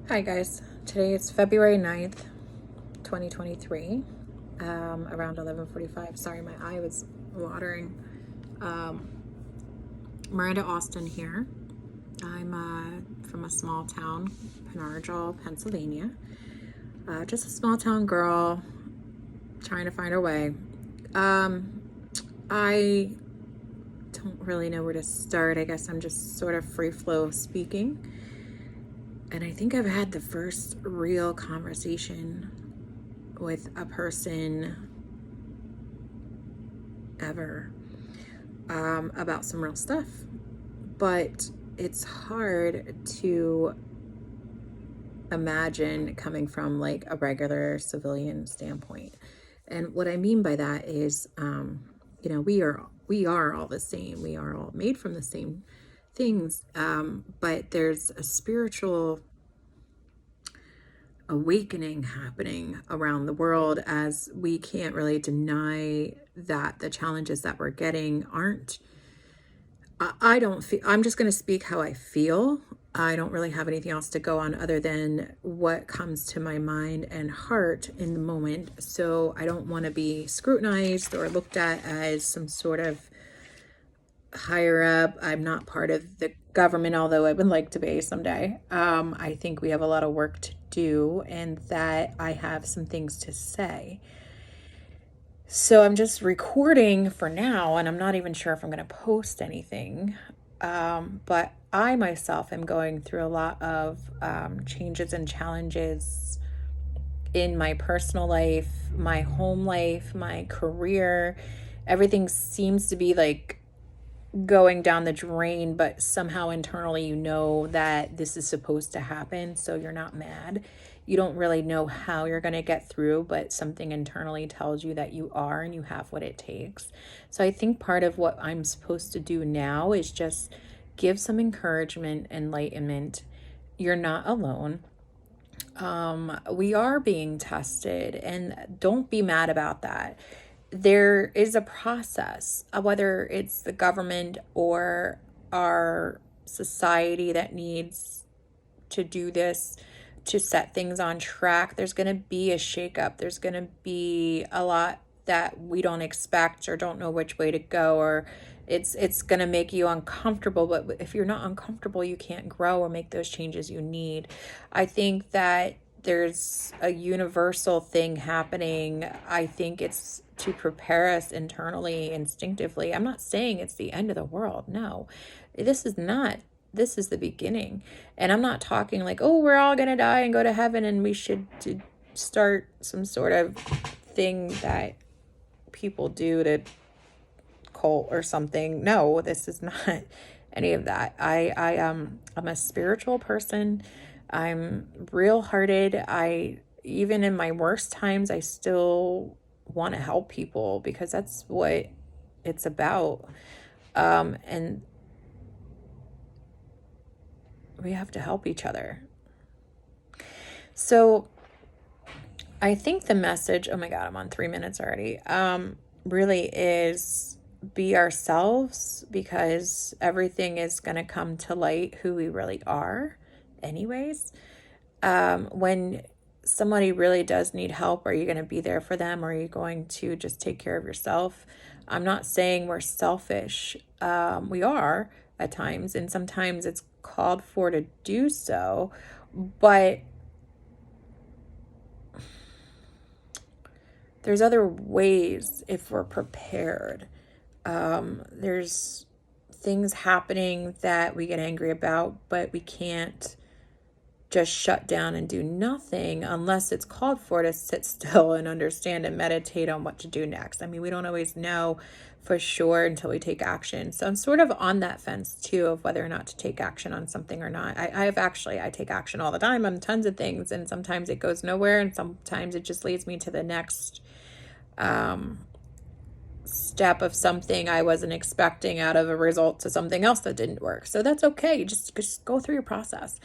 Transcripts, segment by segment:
Hi guys, today is February 9th, 2023, around 11:45. Sorry, my eye was watering. Miranda.Austin here. I'm from a small town, Penargil, Pennsylvania. Just a small town girl trying to find her way. I don't really know where to start. I guess I'm just sort of free flow speaking. And I think I've had the first real conversation with a person ever about some real stuff. But it's hard to imagine coming from like a regular civilian standpoint. And what I mean by that is, we are all the same. We are all made from the same things. But there's a spiritual awakening happening around the world, as we can't really deny that the challenges that we're getting aren't, I don't feel, I'm just going to speak how I feel. I don't really have anything else to go on other than what comes to my mind and heart in the moment. So I don't want to be scrutinized or looked at as some sort of higher up. I'm not part of the government, although I would like to be someday. I think we have a lot of work to do, and that I have some things to say. So I'm just recording for now, and I'm not even sure if I'm going to post anything. But I myself am going through a lot of changes and challenges in my personal life, my home life, my career. Everything seems to be like going down the drain, but somehow internally you know that this is supposed to happen, so you're not mad. You don't really know how you're going to get through, but something internally tells you that you are and you have what it takes. So I think part of what I'm supposed to do now is just give some encouragement, enlightenment. You're not alone. We are being tested, and don't be mad about that. There is a process, whether it's the government or our society that needs to do this to set things on track. There's going to be a shakeup. There's going to be a lot that we don't expect or don't know which way to go, or it's going to make you uncomfortable. But if you're not uncomfortable, you can't grow or make those changes you need. I think that there's a universal thing happening. I think it's to prepare us internally, instinctively. I'm not saying it's the end of the world. No, this is not. This is the beginning. And I'm not talking like, oh, we're all going to die and go to heaven and we should start some sort of thing that people do to cult or something. No, this is not any of that. I'm a spiritual person. I'm real hearted. Even in my worst times, I still want to help people because that's what it's about. And we have to help each other. So I think the message, oh my God, I'm on 3 minutes already, really is be ourselves, because everything is going to come to light who we really are anyways. When somebody really does need help, are you going to be there for them, or are you going to just take care of yourself? I'm not saying we're selfish. We are at times, and sometimes it's called for to do so, but there's other ways if we're prepared. There's things happening that we get angry about, but we can't just shut down and do nothing unless it's called for to sit still and understand and meditate on what to do next. I mean, we don't always know for sure until we take action. So I'm sort of on that fence too of whether or not to take action on something or not. I take action all the time on tons of things, and sometimes it goes nowhere, and sometimes it just leads me to the next step of something I wasn't expecting out of a result to something else that didn't work. So that's okay. Just go through your process.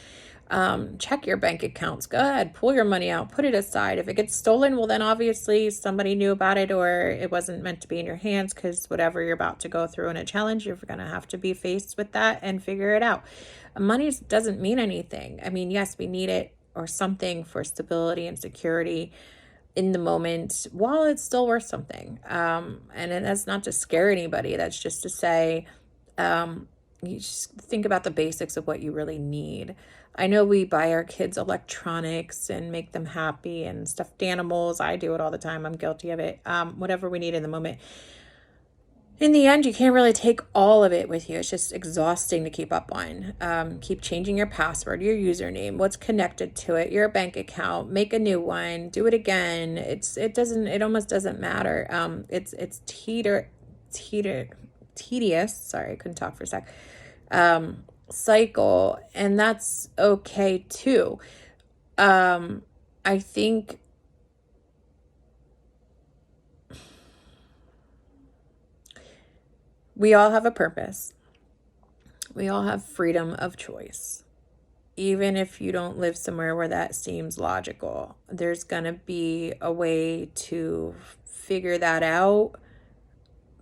Check your bank accounts. Go ahead, pull your money out, put it aside. If it gets stolen, well, then obviously somebody knew about it, or it wasn't meant to be in your hands, because whatever you're about to go through in a challenge, you're going to have to be faced with that and figure it out. Money doesn't mean anything. I mean, yes, we need it or something for stability and security in the moment while it's still worth something. And that's not to scare anybody. That's just to say, you just think about the basics of what you really need. I know we buy our kids electronics and make them happy and stuffed animals. I do it all the time. I'm guilty of it. Whatever we need in the moment. In the end, you can't really take all of it with you. It's just exhausting to keep up on. Keep changing your password, your username, what's connected to it, your bank account, make a new one, do it again. It almost doesn't matter. It's tedious. Sorry, I couldn't talk for a sec. Cycle, and that's okay too. I think we all have a purpose. We all have freedom of choice. Even if you don't live somewhere where that seems logical, there's going to be a way to figure that out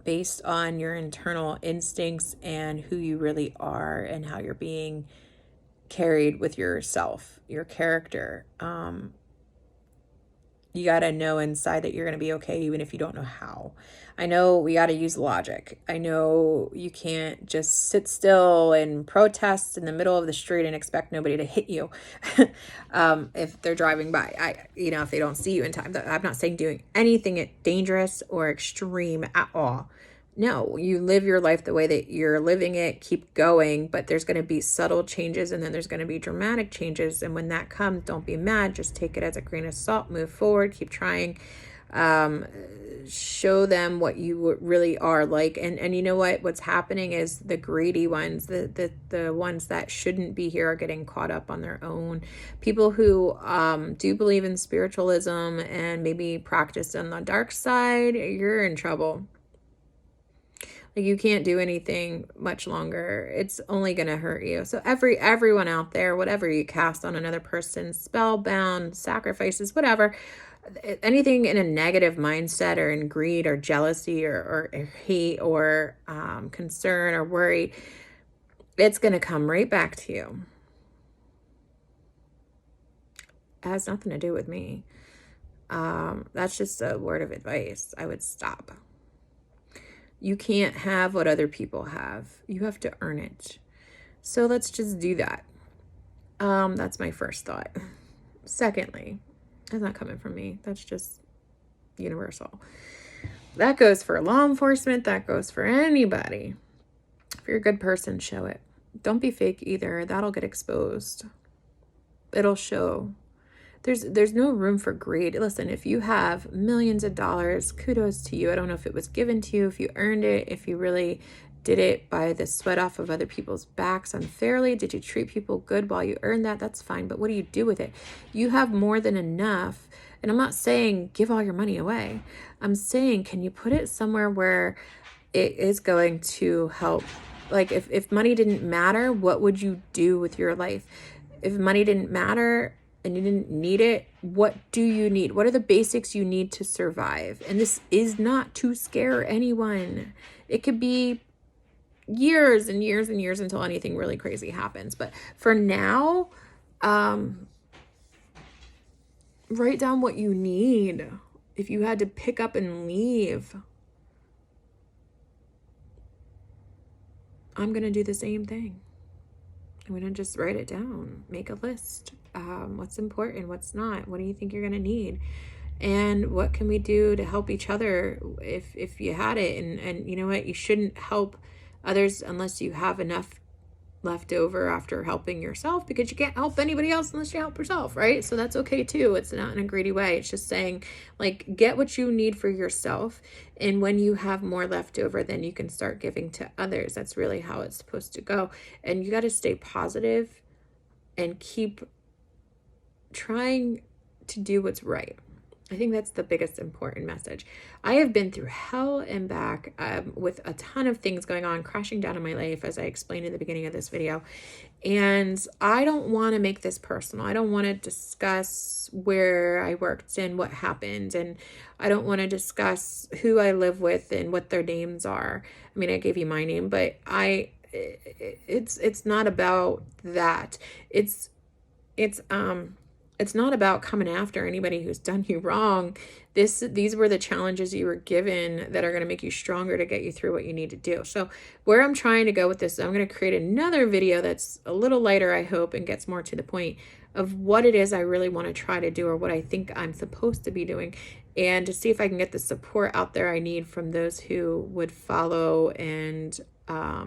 based on your internal instincts and who you really are and how you're being carried with yourself, your character. You got to know inside that you're going to be okay, even if you don't know how. I know we got to use logic. I know you can't just sit still and protest in the middle of the street and expect nobody to hit you if they're driving by. If they don't see you in time. I'm not saying doing anything dangerous or extreme at all. No, you live your life the way that you're living it, keep going, but there's going to be subtle changes and then there's going to be dramatic changes. And when that comes, don't be mad. Just take it as a grain of salt, move forward, keep trying, show them what you really are like. And you know what's happening is the greedy ones, the ones that shouldn't be here are getting caught up on their own. People who do believe in spiritualism and maybe practice on the dark side, you're in trouble. Like, you can't do anything much longer. It's only going to hurt you. So everyone out there, whatever you cast on another person, spellbound, sacrifices, whatever, anything in a negative mindset or in greed or jealousy or hate or concern or worry, it's going to come right back to you. It has nothing to do with me. That's just a word of advice. I would stop. You can't have what other people have. You have to earn it. So let's just do that. That's my first thought. Secondly, that's not coming from me. That's just universal. That goes for law enforcement. That goes for anybody. If you're a good person, show it. Don't be fake either. That'll get exposed. It'll show. There's no room for greed. Listen, if you have millions of dollars, kudos to you. I don't know if it was given to you, if you earned it, if you really did it by the sweat off of other people's backs unfairly. Did you treat people good while you earned that? That's fine. But what do you do with it? You have more than enough. And I'm not saying give all your money away. I'm saying, can you put it somewhere where it is going to help? Like, if money didn't matter, what would you do with your life? If money didn't matter and you didn't need it, what do you need? What are the basics you need to survive? And this is not to scare anyone. It could be years and years and years until anything really crazy happens. But for now, write down what you need. If you had to pick up and leave, I'm going to do the same thing. I'm going to just write it down, make a list. What's important, what's not, what do you think you're going to need? And what can we do to help each other if you had it? And you know what? You shouldn't help others unless you have enough left over after helping yourself, because you can't help anybody else unless you help yourself, right? So that's okay too. It's not in a greedy way. It's just saying, like, get what you need for yourself. And when you have more left over, then you can start giving to others. That's really how it's supposed to go. And you got to stay positive and keep trying to do what's right. I think that's the biggest important message. I have been through hell and back with a ton of things going on, crashing down in my life, as I explained in the beginning of this video. And I don't want to make this personal. I don't want to discuss where I worked and what happened. And I don't want to discuss who I live with and what their names are. I mean, I gave you my name, but it's not about that. It's It's not about coming after anybody who's done you wrong. These were the challenges you were given that are going to make you stronger to get you through what you need to do. So where I'm trying to go with this, I'm going to create another video that's a little lighter, I hope, and gets more to the point of what it is I really want to try to do, or what I think I'm supposed to be doing, and to see if I can get the support out there I need from those who would follow and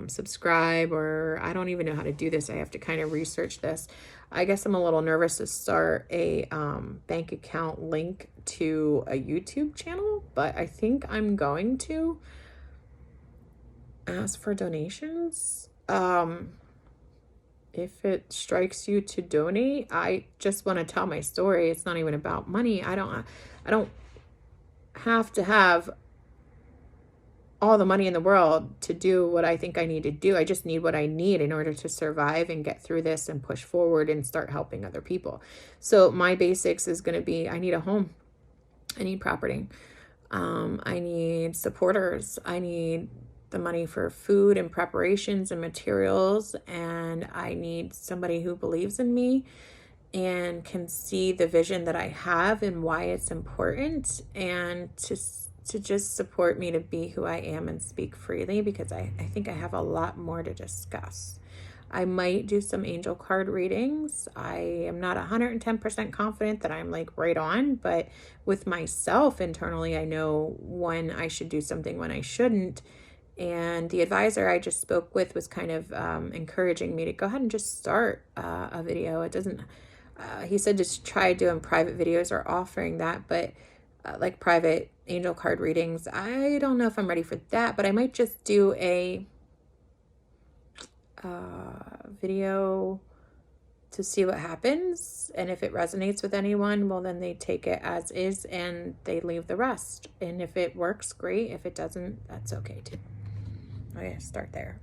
subscribe. Or I don't even know how to do this. I have to kind of research this. I guess I'm a little nervous to start a bank account link to a YouTube channel, but I think I'm going to ask for donations. If it strikes you to donate, I just want to tell my story. It's not even about money. I don't have to have all the money in the world to do what I think I need to do. I just need what I need in order to survive and get through this and push forward and start helping other people. So my basics is going to be, I need a home. I need property. I need supporters. I need the money for food and preparations and materials. And I need somebody who believes in me and can see the vision that I have and why it's important, and to just support me to be who I am and speak freely, because I think I have a lot more to discuss. I might do some angel card readings. I am not 110% confident that I'm like right on, but with myself internally, I know when I should do something, when I shouldn't. And the advisor I just spoke with was kind of encouraging me to go ahead and just start a video. It doesn't, he said just try doing private videos or offering that, but like private angel card readings, I don't know if I'm ready for that, but I might just do a video to see what happens. And if it resonates with anyone, well, then they take it as is and they leave the rest. And if it works, great. If it doesn't, that's okay too. Okay, start there.